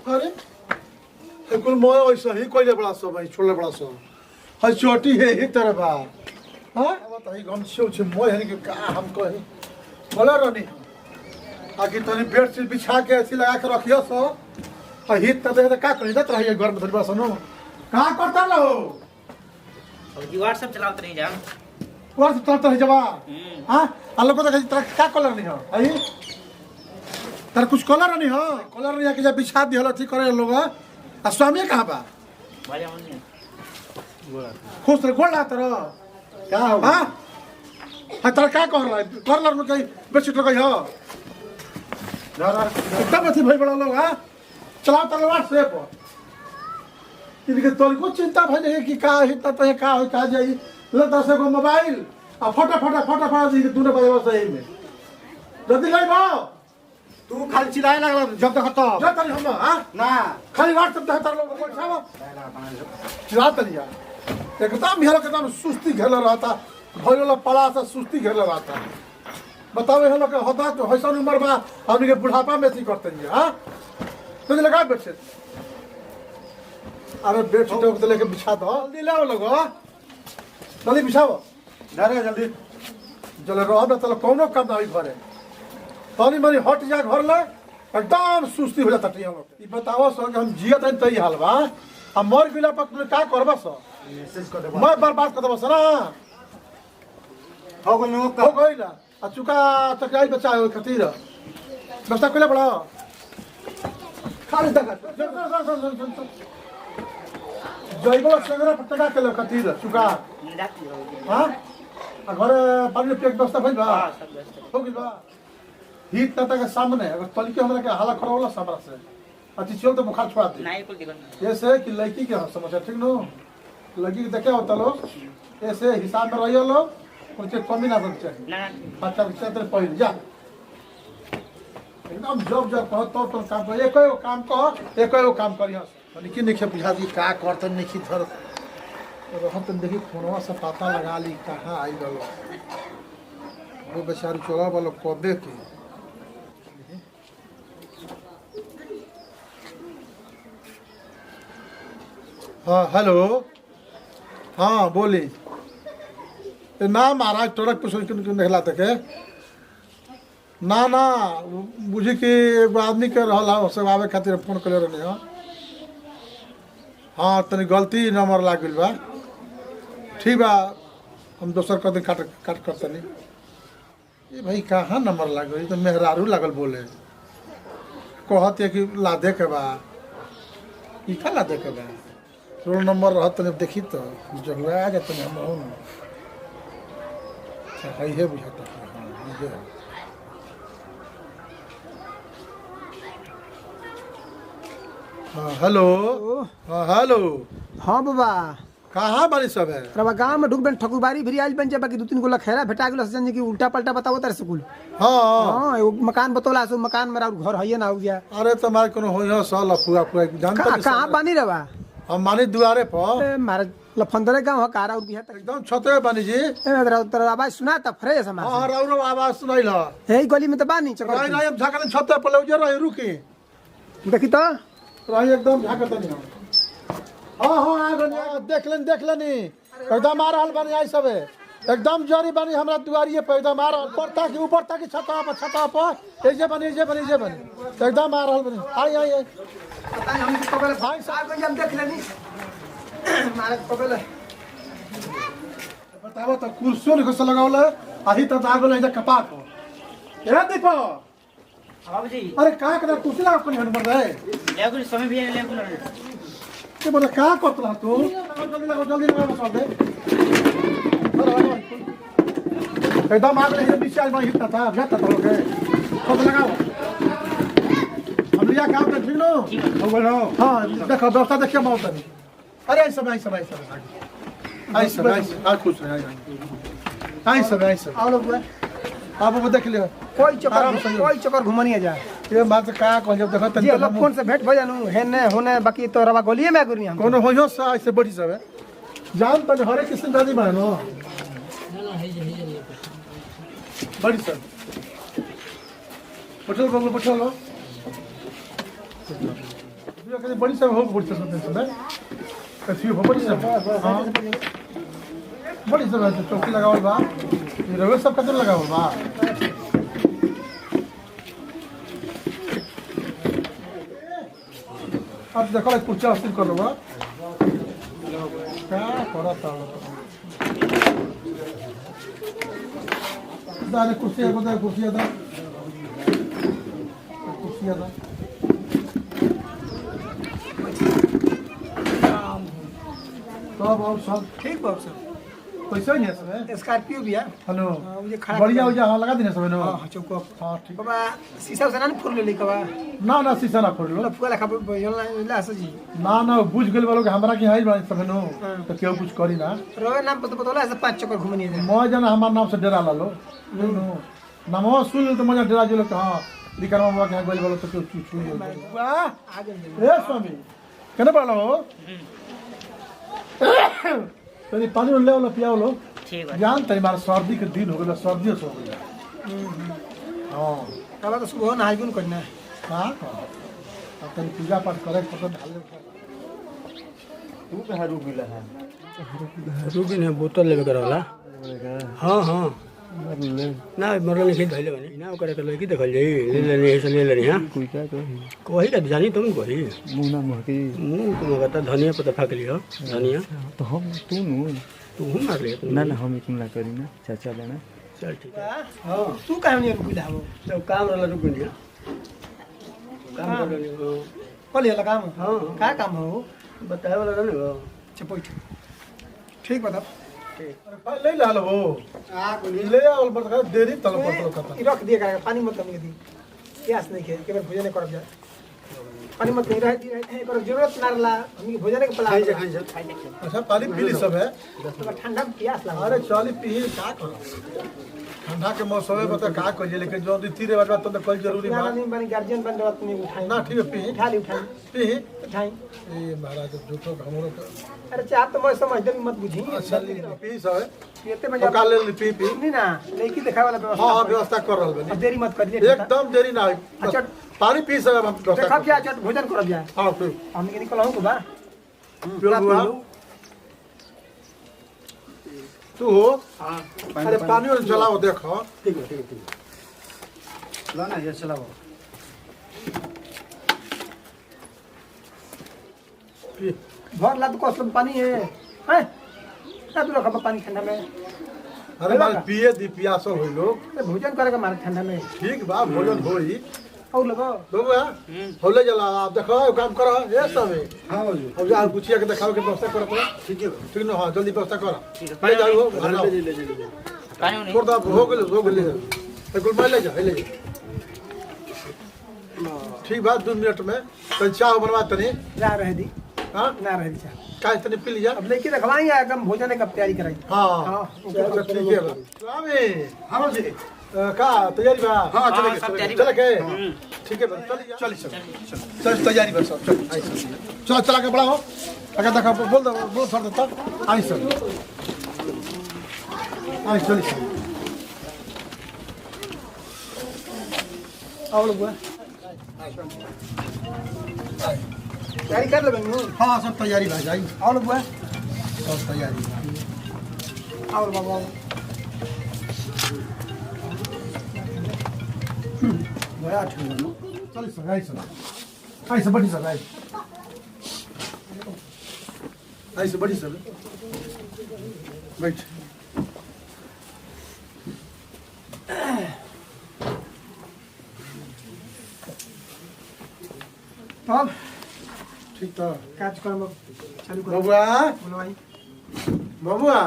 अरे कुल मोय वैसा ही कोई बड़ा सो भाई छोड़ले बड़ा सो हई चोटी है ही तरह बा हां बताई गम छो छ मोय हनी के का हम कही बोला रनी आगे तनी बेडशीट बिछा के ऐसी लगा के रखियो सो हित त दे का करी देत रहिए घर में धरबा सनो का करता लो अब जी व्हाट्सएप चलावत नहीं जा व्हाट्सएप चलावत रही जवा हां आ लोग तो का कलर नहीं हो आई तर कुछ कलर नहीं हो कलर नहीं के बिछा दिहल ठीक करे लोग आ स्वामी कहां बा भाई हमने खुश रे गोला तर का हो हां हां तर का कर रहा है कलर में कहीं बेडशीट लगाई हो जरा तब थी भाई बड़ा लोग हां चलाओ तर व्हाट्सएप इनके तोर को चिंता भले है कि का हित तो का हो का जाई ले 10 को मोबाइल आ फटा दी दूर बजावा सही में जल्दी लाई भाव तू खाली चिल्लाए लागला जब तक खत्म जा तनी हम हां ना खाली व्हाट्सएप दे तर लोग कोई छावा चिल्ला तनी यार एकदम हेलो एकदम सुस्ती घेरल रहता भइला पड़ा से सुस्ती घेरल रहता बताओ हेलो के होता तो हसन उम्र बा हमनी के बुढ़ापा में सी करते हैं हां तो लगा बैठे अरे बेडशीट को लेके बिछा दो जल्दी लाओ लोग जल्दी बिछाओ डरे जल्दी जल रहो ना तो कोनो काम ना होई घरे पानी मनी हट जा घर ले एकदम सुस्ती हो जाता टिया लोग ई बताओ सो कि हम जियत हैं तई हाल बा आ मर गेला पर तुम का करबा सो मैसेज कर दे मैं बर्बाद कर देबो सो ना हो गइल नो हो गइला आ चुका तकाई बचा हो खातिर बस्ता कोले बड़ा खाली तक जइबो संगरा पटका के खातिर चुका जाती हो हां आ घरे पानी पेट बस्ता भइल बा हां सब व्यस्त हो गइल बा हित तक के सामने अगर तलके हमरा के हाला करवला सामने से अति चल तो बुखार छुआ दे नहीं कुल दिक्कत ऐसे कि लड़की के समस्या ठीक नो लड़की के देखे होता लो ऐसे हिसाब में रहियो लो कुछ कमी ना बन चाहिए ना बच्चा के क्षेत्र पहले जा एकदम जब तो काम कर एको काम कह एको काम करियो माने कि नहीं बुझा दी का करत नहीं धर रहत देखी फोनवा से पता लगा ली कहां आई गलो वो बेचारी चला वाला कबे की हाँ हेलो हाँ बोली ना महाराज टोरक पे सुन के नहला तक ना बुझी कि एगो आदमी के रहला सब आवे खातिर फोन कर रहनी हो हाँ तनी गलती नंबर लाग गइल बा ठीक बा हम दोसर कर दिन काट कर तनी ये भाई कहाँ नंबर लाग गई तो मेहरारू लागल बोले कहत है कि लादे के बा ई का लादे के बा रोल नंबर रहत तनी देखी तो जो हुआ आ जात हम हो है है बुझाता हां ये हाँ हेलो हाँ हेलो हाँ बाबा कहाँ बारी सब है रवा गांव में ढुक बन ठकुरबारी भी आइल बन बाकी 2-3 गोला खेरा भेटा गेल सजन की उल्टा पलटा बताओ तार स्कूल हाँ हां एगो मकान बतौला सो मकान मेरा घर है ना हो गया अरे तुम्हारे कोनो होइयो साल अफुआ फुआ जानता नहीं कहां बानी रवा हम मानी दुआरे पर मारे लफंदरे गांव ह कारा और बिहा तक एकदम छते बानी जी तेरा आवाज सुना त फ्रेश हमार हाँ राउरो आवाज सुनाइल यही गली में तो बानी चकर नहीं नहीं हम झाकन छते पर लौजे रही रुकी देखी तो रही एकदम झाकत नहीं हाँ हाँ आ गनी देख लेनी एकदम आ रहल बानी आई सबे एकदम जरी बानी हमरा दुआरिये पे एकदम आ रहल ऊपर तक छता पर ऐसे बनी एकदम आ रहल बानी आई हम तो पहले भाई साहब को हम देख लेनी मारे पहले बताओ तो कुर्सियों ने घुस लगावले आही त आगो ले कपा को ए दीपो बाबू जी अरे का कर कुर्सी लगा कोनी हन रे ले कुल समय भी ले कुल के बोले का करतला तू जल्दी लगा बस दे एकदम आग ले बीच में हिटता था जाता तो लोगे खुद लगाओ हम लिया काम देख लो हो बोलो हां देखो व्यवस्था देखिए मौत अरे ऐसा आई सब आ खुश रहे आई सब आओ लोग आप वो देख लियो कोई चक्कर घुमनी जा ये बात का कौन जब देखो जी लोग फोन से भेंट भ जानू हेने होने बाकी तो रवा गोलिए में गुनी हम कोनो होयो सा ऐसे बड़ी सब है जान तने हरे किस्म दादी बहनो बड़ी सब पटल बाबू पटल पूजा करे बड़ी सब हो बड़ी सब समय कथी हो बड़ी सब हां बड़ी सब है चौकी लगावल बा ये रवे सब कदर लगावल बा अब देखो कुछ अस्थिर कर लो बा क्या करता दाने कुर्सी बता कुर्सी दा कुर्सी दा सब और सब ठीक बाबू साहब पैसा नहीं है सब स्कॉर्पियो भी है हेलो मुझे खड़ा बढ़िया हो जा हां लगा देने सब नो हां चौको हां ठीक बाबा शीशा से ना फोड़ ले कबा ना शीशा ना फोड़ लो लफुआ लखा बोला जी ना बुझ गेल वालों के हमरा के हाई बात सब नो तो केहू कुछ करी ना रोए नाम पता पता ऐसे 5 चक्कर घूमनी है मैं जना हमार नाम से डरा ला लो नो नामो सुन तो मजा डरा जो हां दिकरमा बाबा के गोल वालों तो केहू छू वाह आगे ए स्वामी केने पड़लो तनी पानी ले लो पियाओ लो ठीक है जान तनी मार सर्दी के दिन हो गया सर्दी से हो गया हां कबा तो सुबह नहाई गुन करना है हां अब तनी पूजा पाठ करे पता ढाल तू कहाँ रुक गिला है रुकी नहीं बोतल लेवे कर वाला हाँ हाँ ना मरल नहीं धैले बने ना ओकरा के लड़की देखल जाई ले लेनी ऐसे ले लेनी हां कोई क्या तो कोई का जानी तुम कोई मुना महकी मुंह तुम कहता धनिया पत्ता फाक लियो धनिया तो हम तू नु तू हम मार ले ना ना हम इतना करी ना चाचा लेना चल ठीक है हां तू काहे नहीं रुकिला हो तो काम वाला रुक गया काम कर लियो बोल ये काम हां का काम हो बताए वाला ना हो चपोई ठीक बता ले ला लो आ बोलिए ले आओ बता देरी तल पर खत्म रख दिया करेगा पानी मत कमी दी प्यास नहीं खे केवल भोजन कर जाए पानी मत नहीं रह कर जरूरत ना रला हम भोजन के पला अच्छा पानी पी ली सब है तो ठंडा में प्यास लगा अरे चली पी का करो ठंडा के मौसम में बता का करिए लेकिन जो रीति रिवाज बात तो कल जरूरी ना बात नहीं बनी गार्जियन बन रहा नहीं उठाई ना ठीक है पी उठा ली पी उठाई ए महाराज झूठो हमरो अरे चाप तो मैं समझ दे मत बुझी अच्छा पी सब है ये ते में तो काल ले पी पी नहीं ना लेकी दिखावे वाला व्यवस्था हां व्यवस्था कर रहल बनी देरी मत करिए एकदम देरी ना अच्छा पानी पी सब हम व्यवस्था देखा क्या चट भोजन कर जाए हां पी हम के निकल हूं बा पियो बुआ तू हो हां अरे पानी और चलाओ देखो ठीक है ला ना ये चलाओ पी भर ला तो कॉस्ट पानी है हैं ना तू रखा पानी ठंडा में अरे माल पिए दी पियासो होई लोग अरे भोजन करेगा मारे ठंडा में ठीक बा भोजन होई और लगो लोग होले जला आप देखो काम करो ये सब है हां बाबू अब जा पूछिए के दिखाओ के व्यवस्था करो तो ठीक है ठीक ना हां जल्दी व्यवस्था करो ठीक है ले जाओ ले पानी नहीं छोड़ दो हो गेल बिल्कुल मैं ले जा ठीक बात 2 मिनट में तो चाय बनवा तनी जा रहे दी हां ना रहे दी चाह काय तनी पी लिया अब लेके रखवाई या एकदम भोजन का तैयारी कराई हां चलो ठीक है स्वामी हां जी का तैयारी बा हां हाँ, सब तैयारी चल के ठीक है चल चल तैयारी बस सब चल चला के बड़ा हो अगर देखा बोल सर देता आई सर आई चल और लोग तैयारी कर ले बन्नू हाँ सब तैयारी भाई जाई और लोग सब तैयारी और बाबा बड़ा ठीक है चल सर आई सब बड़ी सर आई सब बड़ी सर बैठ अब ठीक तो कार्यक्रम चालू कर बबुआ बोलो भाई बबुआ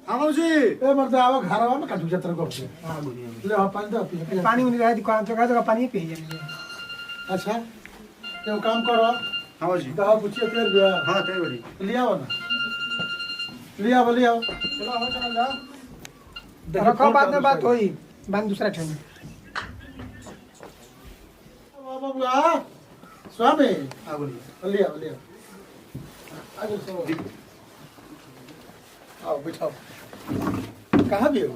हां बाबू जी ए मर्द आवा घरवा में काटू जतर गप से ले आ पानी दो पी पानी में रहे दुकान जगह पानी पी जाए अच्छा तो काम करो हां बाबू जी कहा पूछिए तेरे बिया हां तेरे बड़ी ले आओ ना ले आओ चलो जाओ रखो बाद में बात होई बाद दूसरा ठन बबुआ स्वामी हां बोलिए ले आओ आगे सो आओ बैठो कहाँ भी हो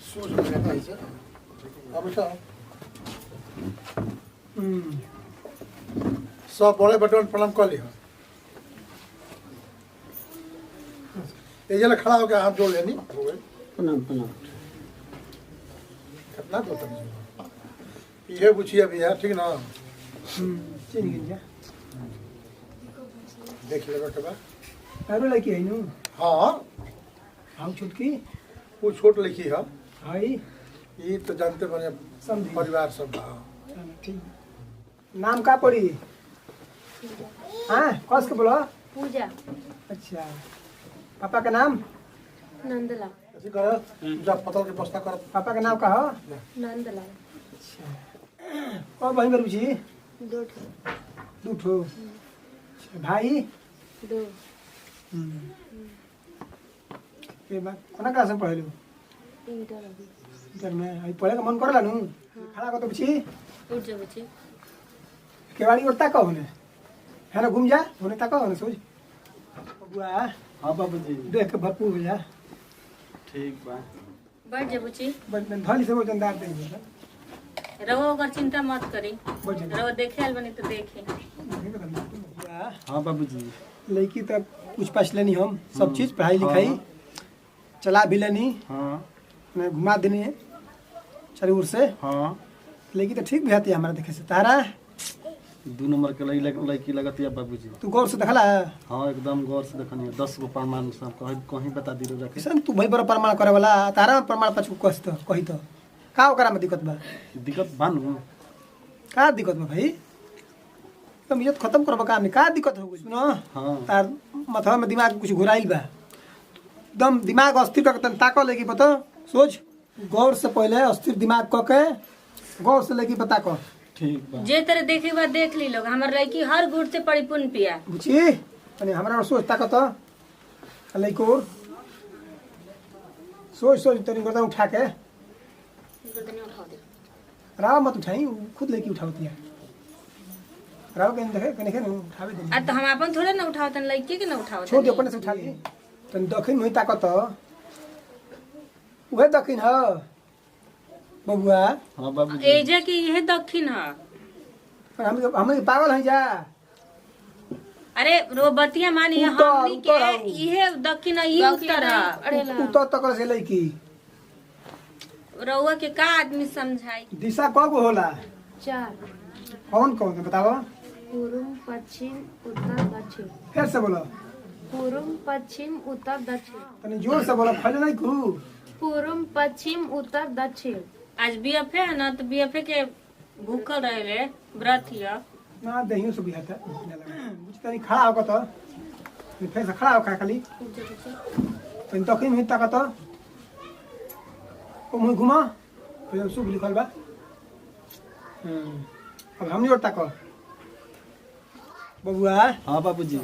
सोच में रहता है सर अब बैठो सब बड़े बटन प्रणाम कर ली ये जला खड़ा हो गया हाथ जोड़ लेनी प्रणाम प्रणाम कितना दो ये पूछिए अभी यार ठीक ना चिन गिन देख ले बेटा बा तारो लड़की है नु हाँ हम छुटकी वो छोट लिखी है हाय ये तो जानते बने समझी परिवार सब बा। ठीक नाम का पड़ी हाँ कौन के बोलो पूजा अच्छा पापा का नाम नंदलाल ऐसे कर जब पतल के बस्ता कर पापा का नाम का हो नंदलाल और बहन मेरी बुझी दो ठो दू ठो अच्छा, भाई दो ये बात कोना क्लास में पढ़े लो इंटर अभी इंटर में अभी पढ़े का मन करला नु खड़ा को तो बुझी उठ जा बच्चे केवाड़ी उड़ता का होने है ना घूम जा होने तक होने सोच बुआ हाँ बाबूजी देख के भरपूर हो जा ठीक बा बैठ जा बच्चे बस धली से वो जंदार दे रहो अगर चिंता मत करी बच जा रहो देखे आल बनी तो देखे बुआ हाँ बाबूजी लड़की तक कुछ पास लेनी हम सब चीज पढ़ाई लिखाई चला भी लेनी हाँ मैं घुमा देनी चारों ओर से हाँ लड़की तो ठीक भी आती है हमारा देखे से तारा 2 नंबर के लड़की लगती है बाबूजी तू गौर से देखला हाँ एकदम गौर से देखनी है 10 गो प्रमाण सब कहीं बता दी जाके किसान तू भाई बड़ा प्रमाण करे वाला तारा में प्रमाण पछ कही तो का ओकरा में दिक्कत बा दिक्कत बानू का दिक्कत बा भाई तुम इज्जत खत्म करबा काम में का दिक्कत हो गई सुनो हाँ तार माथा में दिमाग कुछ घुराइल बा एकदम दिमाग अस्थिर करके तन ताको लेगी पता सोच गौर से पहले अस्थिर दिमाग क के गौर से लेगी पता कर ठीक बा जे तरह देखे बाद देख ली लोग हमार लड़की हर गुड़ से परिपूर्ण पिया बुझी अने हमरा और सोच ताको तो लइको सोच सोच तनी गर्दन उठा के राव मत उठाई खुद लेके उठावती है राव के देखे कने के उठावे दे आ तो हम अपन थोड़े ना उठावतन लड़की के ना उठावतन छोड़ दे अपने से उठा ली तन दखिन हुई ताकत उहे दखिन ह बबुआ हाँ बाबूजी एजा की यह दक्षिण है हम पागल हैं जा अरे रो बतिया मानी उत्तर, हमनी उत्तर के हऊ। इहे दक्षिण है ई उत्तर है उतर तक से लईकी रउआ के का आदमी समझाई दिशा कब होला 4 कौन कौन है बताओ पूर्व पश्चिम उत्तर दक्षिण फिर से बोलो पूर्व पश्चिम उत्तर दक्षिण तनी जोर से बोलो फैले नहीं करू पूर्व पश्चिम उत्तर दक्षिण आज बीएफए है ना तो बीएफए के भूखल रहे व्रत हिया ना दहियो से बिहाता बुझ तनी खड़ा होकर तो फिर से खड़ा होकर खाली तनी दखिन हुई ताकत ओ मुंह घुमा फिर शुभ लिखल बा अब हम जोर ताको बबुआ हाँ बाबूजी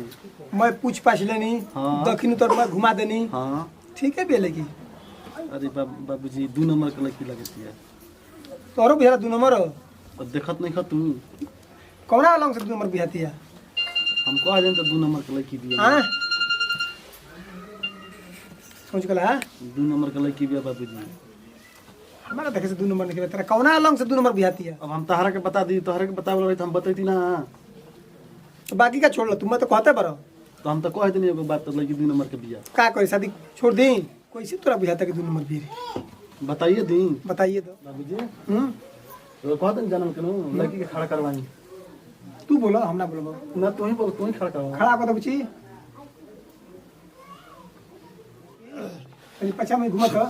मैं पूछ पाछ लेनी हाँ। दक्षिण उत्तर में घुमा देनी हाँ ठीक है बेले की अरे बाबूजी 2 नंबर के लड़की लगती है तोरो बिहार 2 नंबर हो और देखत नहीं खा तू कौना अलग से 2 नंबर बिहाती है हम कह दें तो 2 नंबर के लड़की दिया हाँ सोच के ला 2 नंबर के लड़की दिया बाबूजी हमारा देखे से 2 नंबर निकले तेरा कौना अलग से 2 नंबर बिहाती है अब हम तहरा के बता दी तोहरा के बतावल रही तो हम बतैती ना तो बाकी का छोड़ लो तुम तो कहते बरो तो हम तो कह देनी एगो बात तो लड़की 2 नंबर के बिया का करे शादी छोड़ दी कैसे तोरा बिहाता के 2 नंबर बिहारी बताइए दी बताइए तो बाबूजी तो कह दें जन्म के नो लड़की के खड़ा करवाई तू बोलो हम ना बोलो ना तू ही बोल तू ही खड़ा करवा खड़ा कर दो बच्ची अरे पछा में घुमा तो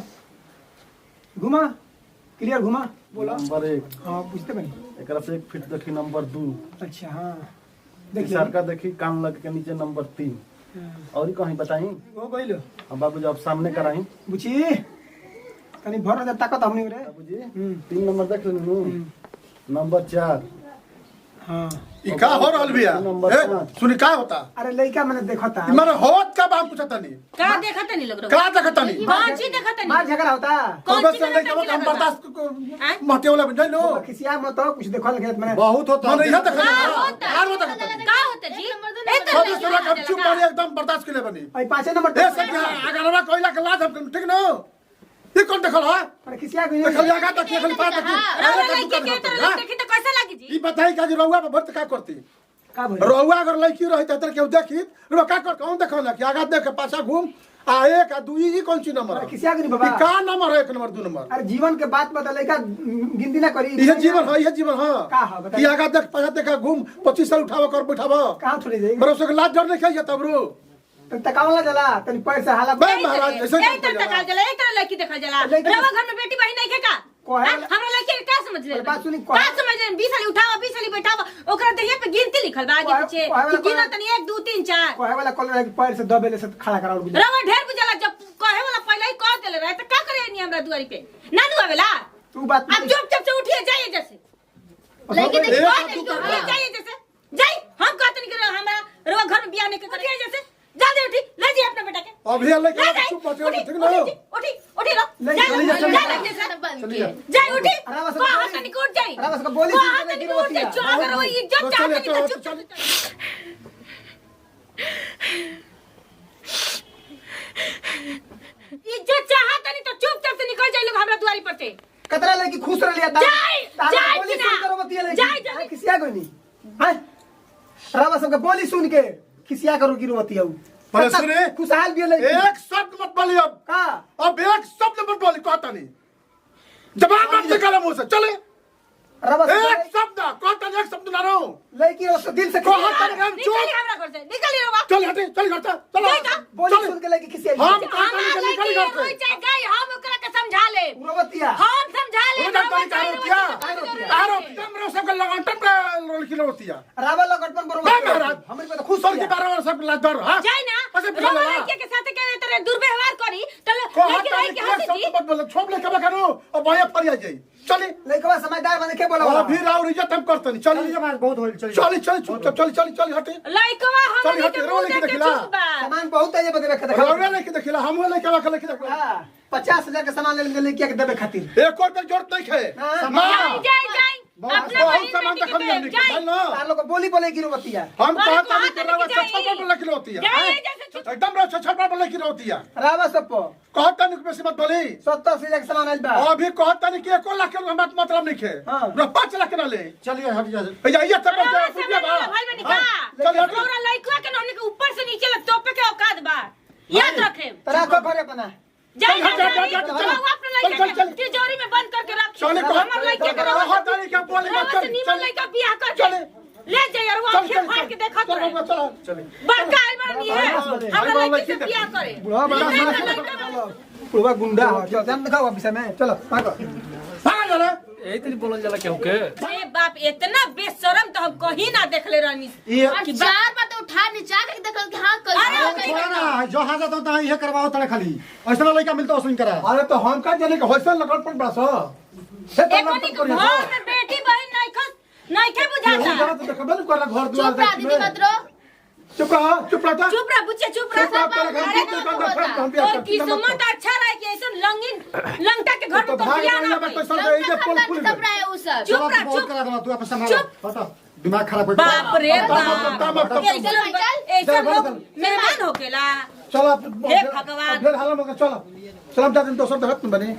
घुमा क्लियर घुमा बोलो नंबर 1 हाँ पूछते बनी एकरा से 1 फीट देखी नंबर 2 अच्छा हाँ देख सर का देखी कान लग के नीचे नंबर 3 और ही कहीं बताई हो गइलो हम बाबूजी अब सामने कराई बुची कनी भर नजर ताकत हमनी रे बाबूजी 3 नंबर देख लेनु नंबर 4 हाँ ई का हो रहल बिया नंबर ए, पाँच। सुनी का होता अरे लड़का मैंने देखता ई मारे होत का बात पूछता नहीं का देखत नहीं लोग का देखता नहीं कौन चीज देखत मार नहीं झगड़ा होता कौन तो चीज बस नहीं देखत हम नहीं बर्दाश्त महते वाला नहीं नो किसिया में तो कुछ देखल गया मैंने बहुत होता नहीं है देखा का होता यार वो देखता का होता जी ए तो सब सुना कब चुप मारे एकदम बर्दाश्त के लिए बनी आई 5 नंबर ए सब अगर कोई ला के लाज हम ठीक नो ये कौन देखल है अरे खिसिया गई देखल आगा देखिए खाली पास देखिए रउआ लड़की के तरह देखी तो कैसे लागी जी? ई बताई का जे रउआ पे भर्त का करती का भइल रउआ अगर लड़की रही त केहू देखी रउआ का कर कौन देखल कि आगा देख के पाछा घूम आ एक आ दुई ई कौन सी नंबर अरे है खिसिया गई बाबा ई का नंबर है एक नंबर दो नंबर अरे जीवन के बात बता लड़का गिनती ना करी ये जीवन है ये जीवन का है है बताइए? कि आगा देख पाछा देख घूम 25 साल उठाव कर बैठाव कहां थोड़ी जाएगी बरस के लाज डर नहीं खाई जाता ब्रो तो तकावला जला तनी पैर से हाला बे महाराज ऐसे यही तरह देखल जाला, यही तरह लड़की देखल जाला। लड़की- रउआ घर में बेटी बहन नहीं है का? कोहे हाँ? वाला- हमरा लड़की के का समझ ले? अरे बात सुनी, का कोहे- समझ ले? 20 साल उठावा, 20 साल बैठावा, ओकरा देहिया पे गिनती लिखल बा आगे कोहे- पीछे। कोहे वाला- कि गिनो तनी 1 2 3 4। कोहे वाला कॉल है कि पैर से दबेले से खड़ा कराओ बुझा रउआ ढेर बुझाला जब कहे वाला पहले ही कह देले रहे त का करे नहीं हमरा दुआरी पे? ना आवेला? तू बात अब चुपचाप से उठिए जाइए जैसे। लड़की लेकिन एक कह हाथ दे ऊपर उठिए कर। जाइए जैसे। जाई हम कहते नहीं कि हमरा रउआ घर में बियाह नहीं के करिए जैसे। जल्दी उठी, ले जाइए अपने बेटा के। अभी ले ले के जाइए, चुप उठी, बैठे ठीक उठी, ना उठी, उठी लो। ले जाइए, चलिए, जाइए, चलिए। जाइए जैसे। चलिए जाई उठी अरे बस कहा बोली- तनी उठ जाई अरे बस बोली कहा सुन के तनी गिरो उठ जाई बतिया। जो अगर वो इज्जत चलो, चाहते चलो, नहीं चलो, तो चुप इज्जत चाहते नहीं तो चुपचाप से निकल जाइए लोग हमरा द्वारी पर से कतरा लड़की खुश रह लिया जाई, जाई बोली कि ना? सुन करो बतिया लड़की जाई, जाई। अरे खिसिया कोई नहीं हां रावा सबके बोली सुन के खिसिया करो गिरो बतिया बोले सुने? खुशहाल भी लड़की एक शब्द मत बोली का अब एक शब्द मत बोली कहता नहीं जबान मत निकालो मुंह से चले रावा एक शब्द कहता नहीं एक शब्द ना रहो लड़की उस दिल से कहा तनी हम निकली चुप हमरा घर से निकली रवा चल हटे चल घर से चलो जाएगा? बोली चल सुन के लड़की खिसिया हम गिरो कहता नहीं हमार निकल लड़की घर होई से चाहे गई हम ओकरा के समझा ले बतिया हम समझा ले वो डॉक्टर का रोटिया आरो कमरो सब लगाटन पे लड़की रोटिया रावा लगटपन बे बरोबर महाराज हमरे को तो खुश सर की 12 वर्ष सब लाज डर हां जाई ना ऐसे रवा बोला लड़की के साथ के तरह दुर्व्यवहार करी तो कहता लड़की नहीं लड़की एक हंसी शब्द मत बोलो छोड़ ले कब करो और भैया फरिया जाई चले लड़का समझदार बने के बोला अभी राव इज्जत हम करते नहीं चल बहुत होल चल चल चल चुपचाप चल चल चल हटे लड़कवा चल हम हट, के रो मुंह लेके देख के देखला। चुप बा सामान बहुत है ये बदले के देखा रौरा लेके देखिला हम लेके रख लेके देखला हां 50,000 के सामान ले लेके के देबे खातिर एक और पे जरूरत नहीं है हाँ, मां जाई जाई अपना बहुत बहन सामान बेटी तो के खरीद दे, हमने जाई ना तार लोग बोली बोले गिरो बतिया हम अरे कहता नहीं कहाँ कि रवा तक जाई? छछपा पर लेके होती है जाई जैसे चुप एकदम रवा छछपा पर लेके होती है रावा सब पर कहता नहीं बेसी मत बोली 70,000 के सामान आइल बा अभी कहता नहीं कि 1 लाख के बात मतलब नहीं है हाँ। रो 5 लाख के ना ले चलिए हट जा भैया ये सब रवा रुपया से बा भाई बनी का चल हट रौरा लड़कवा के हमने के ऊपर से नीचे लग तोपे के औकात बा याद रखे तरा को करे अपना जाई चल, चल, चल, चल, चल, अपने चल, चल, लड़के चल। के तिजोरी में बंद करके रख चले हमर लड़के के रवा कहता नहीं कि बोली मत रवा से नीमन लड़का बियाह कर चले। ले जाई और वो चल आंखें चल फाड़ के देखत चल रहे चल चल बड़का आइल बनी है हमरा लड़की से बियाह करे बुढ़ा बड़ा नहीं, नहीं, नहीं, नहीं, बुढ़वा गुंडा हो चल जान दिखाओ विषय में चलो भागो भाग जरा यही तरी बोलल जाला केहू के ए बाप इतना बेशरम तो हम कहीं ना देखले रहनी और 4 बार तो उठा नीचा के देखल कि हां अरे, छोड़ा ना जो हाजा तो ता इहे करवाओ तड़े खाली ऐसा लड़का मिलता ओसन करा अरे तो हम का जाने के होलसेल लगन पर बड़ा सा से तो एकोनी लगन के पर घर में बेटी बहन नहीं के ये बुझाता जरा तो देखबे न करला घर दुआर चुप रहा दीदी मत रो चुप रहा चुप रहा चुप रह बुच्चे चुप रह चुप रहा तेरे घर अरे, की दुकान पर फ्रेंड हम भी और किस्मत अच्छा रहे कि ऐसा लंगिन लंगटा के घर तो में तो भाग बियाह रही ना है होई। पैसा दे इधर पुल पुल सब रहा है वो सब चुप चलो रह, बहुत चुप। करा देना तू अपन संभाल हटा दिमाग खराब हो बाप रे तब बाप ऐसा लोग मेहमान होकेला चलो हे भगवान। फिर हाल में चलो चलो हम जाते हैं दोसर देखत बने